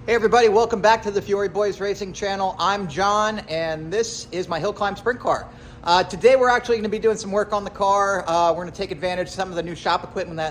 Hey everybody, welcome back to the Fury Boys Racing channel. I'm John and this is my hill climb sprint car. Today we're actually going to be doing some work on the car. We're going to take advantage of some of the new shop equipment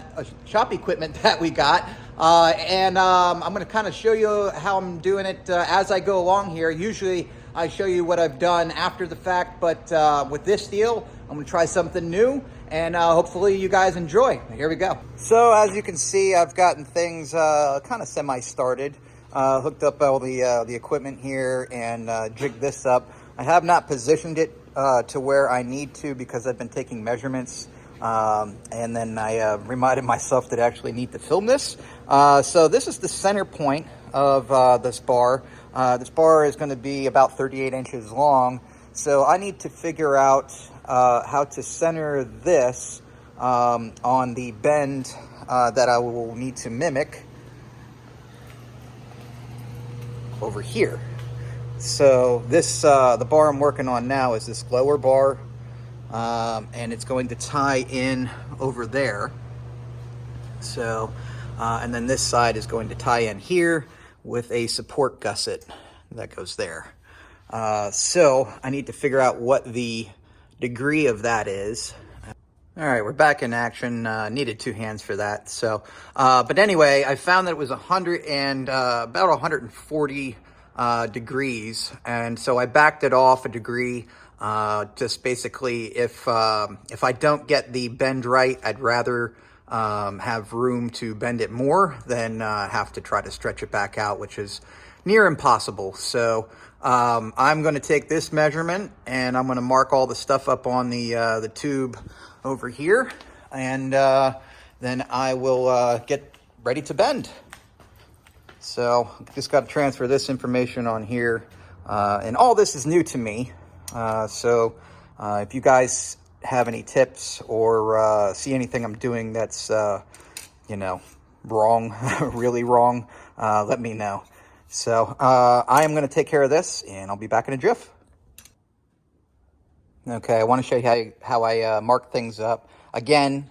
that we got. I'm going to kind of show you how I'm doing it as I go along here. Usually I show you what I've done after the fact, but with this deal, I'm going to try something new and hopefully you guys enjoy. Here we go. So as you can see, I've gotten things kind of semi-started. Hooked up all the equipment here and jigged this up. I have not positioned it to where I need to because I've been taking measurements, and then I reminded myself that I actually need to film this. So this is the center point of this bar. This bar is going to be about 38 inches long, so I need to figure out how to center this on the bend that I will need to mimic over here. So this the bar I'm working on now is this lower bar, and it's going to tie in over there. So and then this side is going to tie in here with a support gusset that goes there. So I need to figure out what the degree of that is. All right, we're back in action. Needed two hands for that. So, but anyway, I found that it was about 140 degrees, and so I backed it off a degree. Just basically, if I don't get the bend right, I'd rather have room to bend it more than have to try to stretch it back out, which is near impossible. So I'm going to take this measurement and I'm going to mark all the stuff up on the tube over here, and then I will get ready to bend. So just got to transfer this information on here, and all this is new to me. So if you guys have any tips or see anything I'm doing that's wrong, really wrong, let me know. So I am going to take care of this, and I'll be back in a jiff. Okay, I want to show you how I mark things up. Again,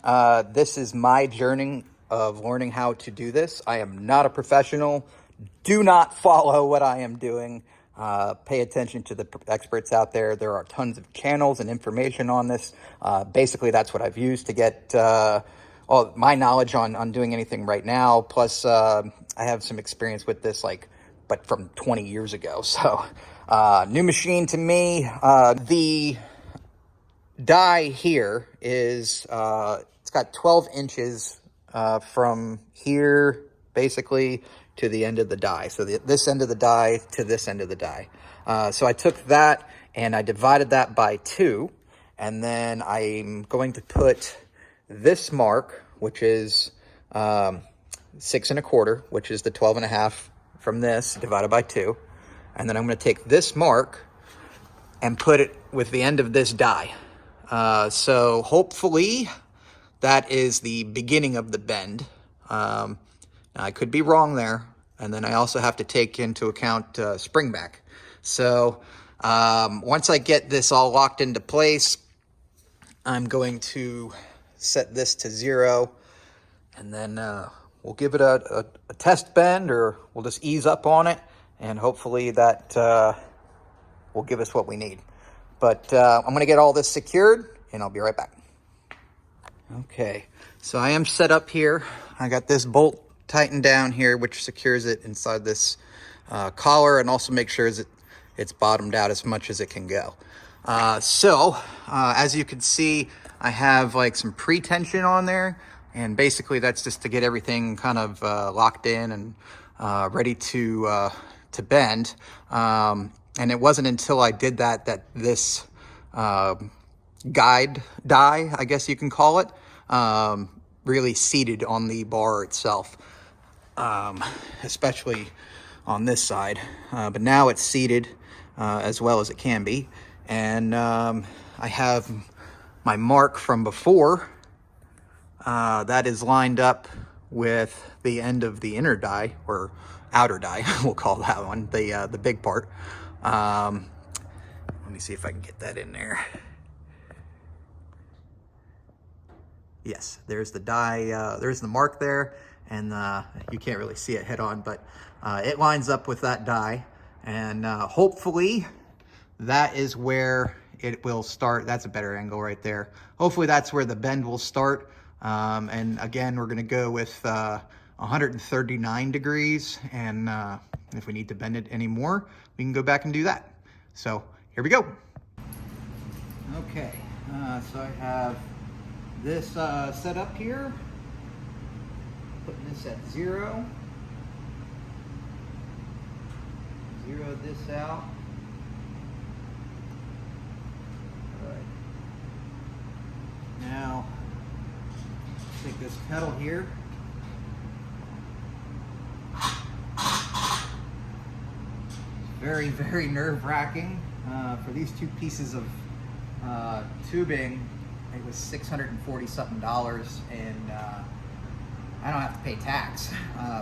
this is my journey of learning how to do this. I am not a professional. Do not follow what I am doing. Pay attention to the experts out there. There are tons of channels and information on this. Basically, that's what I've used to get all my knowledge on doing anything right now. Plus, I have some experience with this, but from 20 years ago. So, new machine to me. The die here is it's got 12 inches from here basically to the end of the die. So this end of the die to this end of the die. So I took that and I divided that by 2, and then I'm going to put this mark, which is 6 1/4, which is the 12 1/2 from this divided by 2, and then I'm going to take this mark and put it with the end of this die. So hopefully that is the beginning of the bend. Now I could be wrong there. And then I also have to take into account spring back. So once I get this all locked into place, I'm going to set this to 0. And then we'll give it a test bend, or we'll just ease up on it. And hopefully that will give us what we need. But I'm going to get all this secured, and I'll be right back. Okay, so I am set up here. I got this bolt tightened down here, which secures it inside this collar, and also make sure that it's bottomed out as much as it can go. So as you can see, I have some pre-tension on there, and basically that's just to get everything kind of locked in and ready to bend. And it wasn't until I did that this guide die, I guess you can call it, really seated on the bar itself, especially on this side. But now it's seated as well as it can be. And I have my mark from before that is lined up with the end of the inner die, or outer die, we'll call that one, the big part. Let me see if I can get that in there. Yes, there's the die, there's the mark there, and you can't really see it head on, but it lines up with that die, and hopefully that is where it will start. That's a better angle right there. Hopefully that's where the bend will start. And again, we're gonna go with 139 degrees, and if we need to bend it anymore, we can go back and do that. So here we go. Okay, so I have this set up here, putting this at 0. Zero this out. All right. Now, take this pedal here. Very, very nerve-wracking. For these two pieces of tubing, it was $640 something, and I don't have to pay tax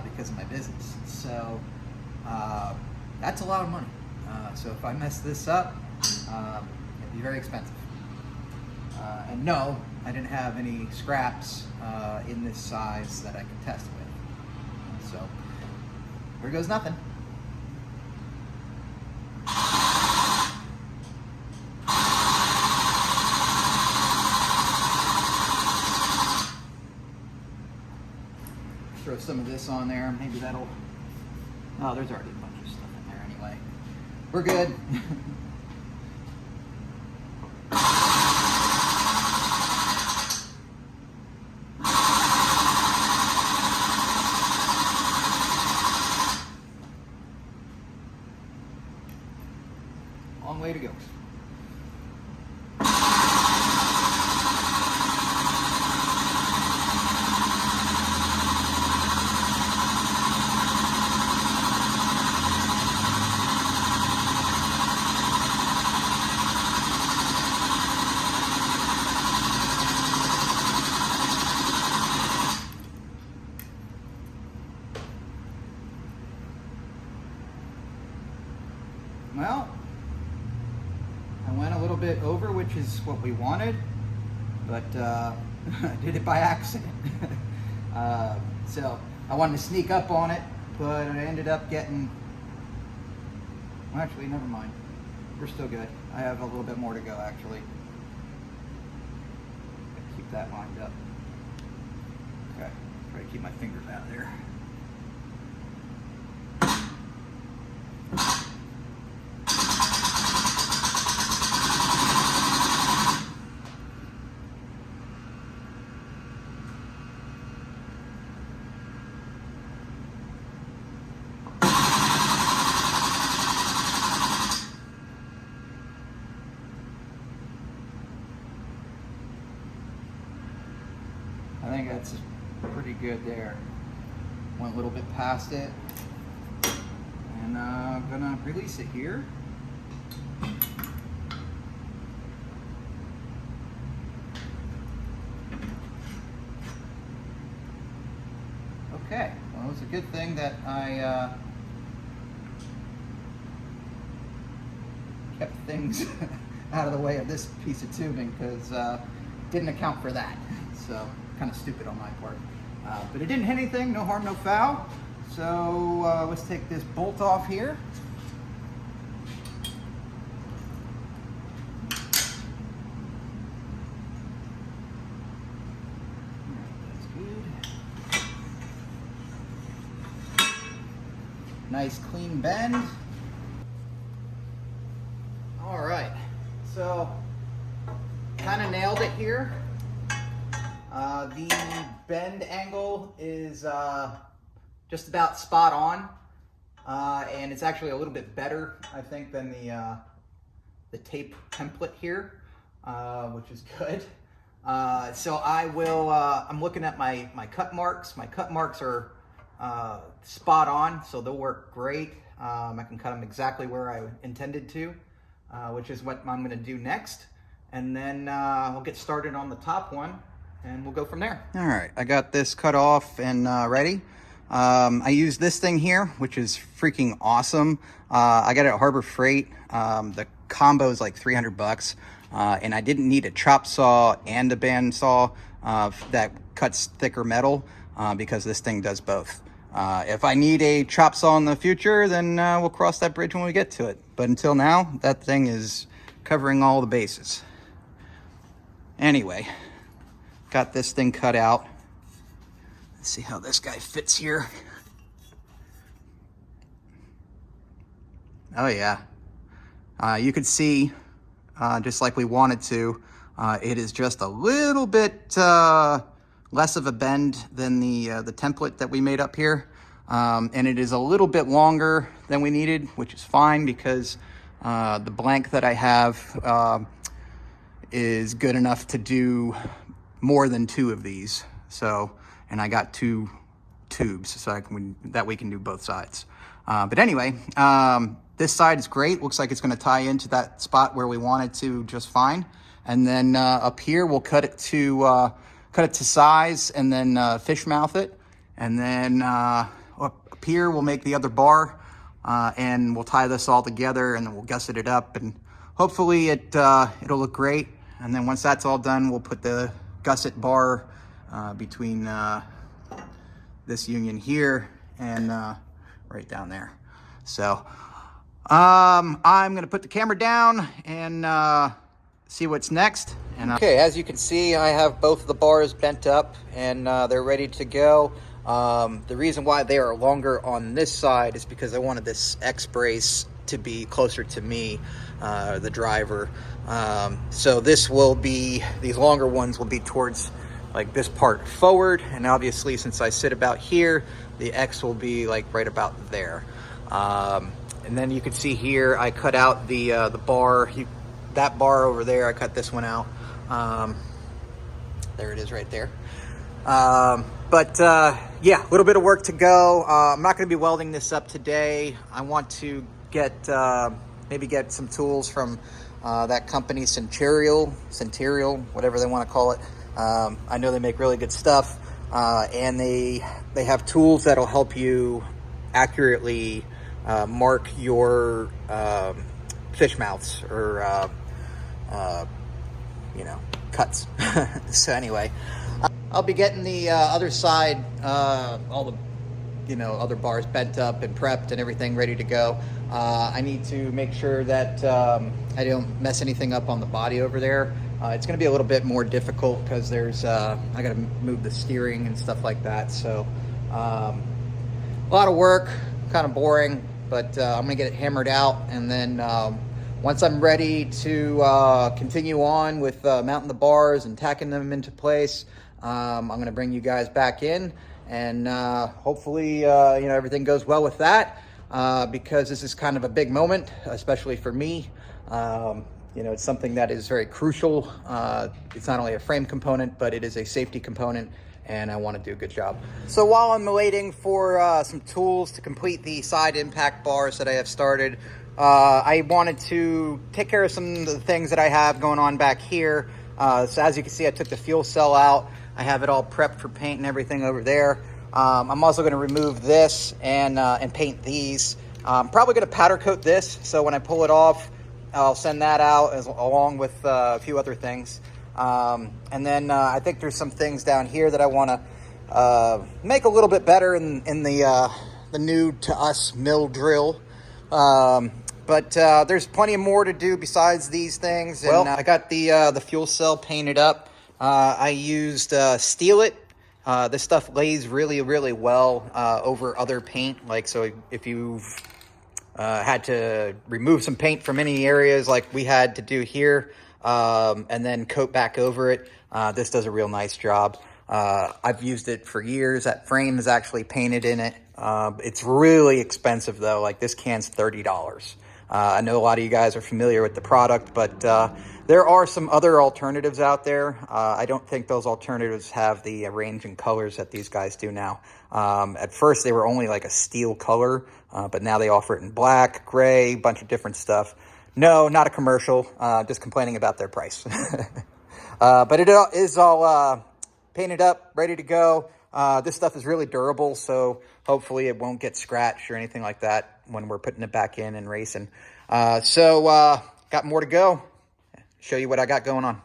because of my business. So that's a lot of money. So if I mess this up, it'd be very expensive. And no, I didn't have any scraps in this size that I could test with. So here goes nothing. Throw some of this on there, maybe that'll, oh, there's already a bunch of stuff in there anyway. We're good. Long way to go. Well, I went a little bit over, which is what we wanted, but I did it by accident. So I wanted to sneak up on it, but I ended up getting, well, actually, never mind. We're still good. I have a little bit more to go, actually. Keep that lined up. Okay, try to keep my fingers out of there. I think that's pretty good there. Went a little bit past it, and I'm gonna release it here. Okay, well, it's a good thing that I kept things out of the way of this piece of tubing, because didn't account for that. So kind of stupid on my part. But it didn't hit anything, no harm, no foul. So let's take this bolt off here. That's good. Nice clean bend. All right, so kind of nailed it here. The bend angle is just about spot on, and it's actually a little bit better, I think, than the tape template here, which is good. So I will. I'm looking at my cut marks. My cut marks are spot on, so they'll work great. I can cut them exactly where I intended to, which is what I'm going to do next, and then we'll get started on the top one. And we'll go from there. All right, I got this cut off and ready. I use this thing here, which is freaking awesome. I got it at Harbor Freight. The combo is like $300, and I didn't need a chop saw and a band saw that cuts thicker metal because this thing does both. If I need a chop saw in the future, then we'll cross that bridge when we get to it. But until now, that thing is covering all the bases. Anyway, got this thing cut out. Let's see how this guy fits here. Oh yeah. You could see, just like we wanted to, it is just a little bit less of a bend than the template that we made up here. And it is a little bit longer than we needed, which is fine because the blank that I have is good enough to do more than 2 of these. So, and I got 2 tubes so that we can do both sides. But anyway, this side is great. Looks like it's going to tie into that spot where we wanted to just fine. And then up here, we'll cut it to size and then fish mouth it. And then up here, we'll make the other bar and we'll tie this all together and then we'll gusset it up and hopefully it'll look great. And then once that's all done, we'll put the gusset bar between this union here and right down there. So I'm gonna put the camera down and see what's next. And okay, as you can see, I have both of the bars bent up and they're ready to go. The reason why they are longer on this side is because I wanted this X brace to be closer to me, the driver. So this will be, these longer ones will be towards like this part forward, and obviously since I sit about here, the X will be like right about there. And then you can see here, I cut out the bar, that bar over there, I cut this one out. There it is right there. Yeah, a little bit of work to go. I'm not gonna be welding this up today. I want to get, maybe get some tools from that company, Centurial, whatever they wanna call it. I know they make really good stuff, and they have tools that'll help you accurately mark your fish mouths or you know, cuts. So anyway, I'll be getting the other side, all the, you know, other bars bent up and prepped and everything ready to go. I need to make sure that I don't mess anything up on the body over there. It's going to be a little bit more difficult because there's I got to move the steering and stuff like that. So a lot of work, kind of boring, but I'm going to get it hammered out, and then once I'm ready to continue on with mounting the bars and tacking them into place, I'm going to bring you guys back in, and hopefully you know, everything goes well with that, because this is kind of a big moment, especially for me. You know, it's something that is very crucial. It's not only a frame component, but it is a safety component, and I want to do a good job. So while I'm waiting for some tools to complete the side impact bars that I have started, I wanted to take care of some of the things that I have going on back here. So as you can see, I took the fuel cell out. I have it all prepped for paint and everything over there. I'm also going to remove this and paint these. I'm probably going to powder coat this, so when I pull it off, I'll send that out along with a few other things. And then I think there's some things down here that I want to make a little bit better in the new to us mill drill. But there's plenty more to do besides these things. And, well, I got the fuel cell painted up. I used Steel It. This stuff lays really, really well over other paint. Like, so if you've had to remove some paint from any areas like we had to do here, and then coat back over it, this does a real nice job. I've used it for years. That frame is actually painted in it. It's really expensive though. Like, this can's $30. I know a lot of you guys are familiar with the product, but there are some other alternatives out there. I don't think those alternatives have the range and colors that these guys do now. At first they were only like a steel color, but now they offer it in black, gray, bunch of different stuff. No, not a commercial, just complaining about their price. But it is all painted up, ready to go. This stuff is really durable, so hopefully it won't get scratched or anything like that when we're putting it back in and racing. Got more to go. Show you what I got going on.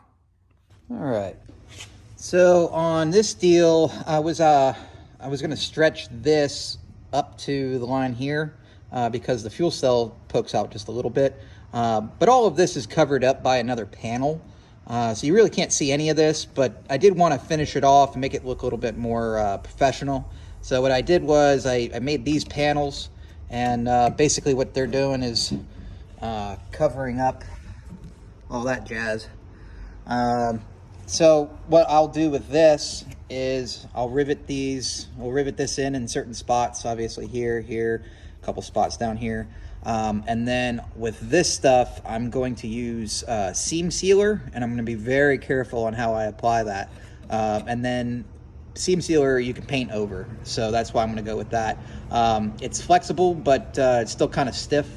All right. So on this deal, I I was gonna stretch this up to the line here because the fuel cell pokes out just a little bit. But all of this is covered up by another panel. So you really can't see any of this, but I did want to finish it off and make it look a little bit more professional. So what I did was I made these panels, and basically what they're doing is covering up all that jazz. So what I'll do with this is I'll rivet these, we'll rivet this in certain spots, obviously here, a couple spots down here. And then with this stuff, I'm going to use seam sealer, and I'm going to be very careful on how I apply that. And then seam sealer you can paint over, so that's why I'm going to go with that. It's flexible, but it's still kind of stiff.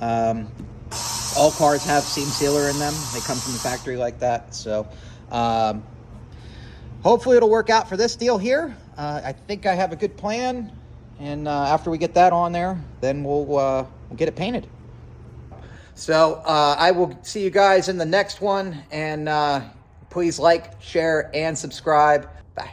All cars have seam sealer in them. They come from the factory like that. So hopefully it'll work out for this deal here. I think I have a good plan, and after we get that on there, then we'll get it painted. So I will see you guys in the next one, and please like, share, and subscribe. Bye.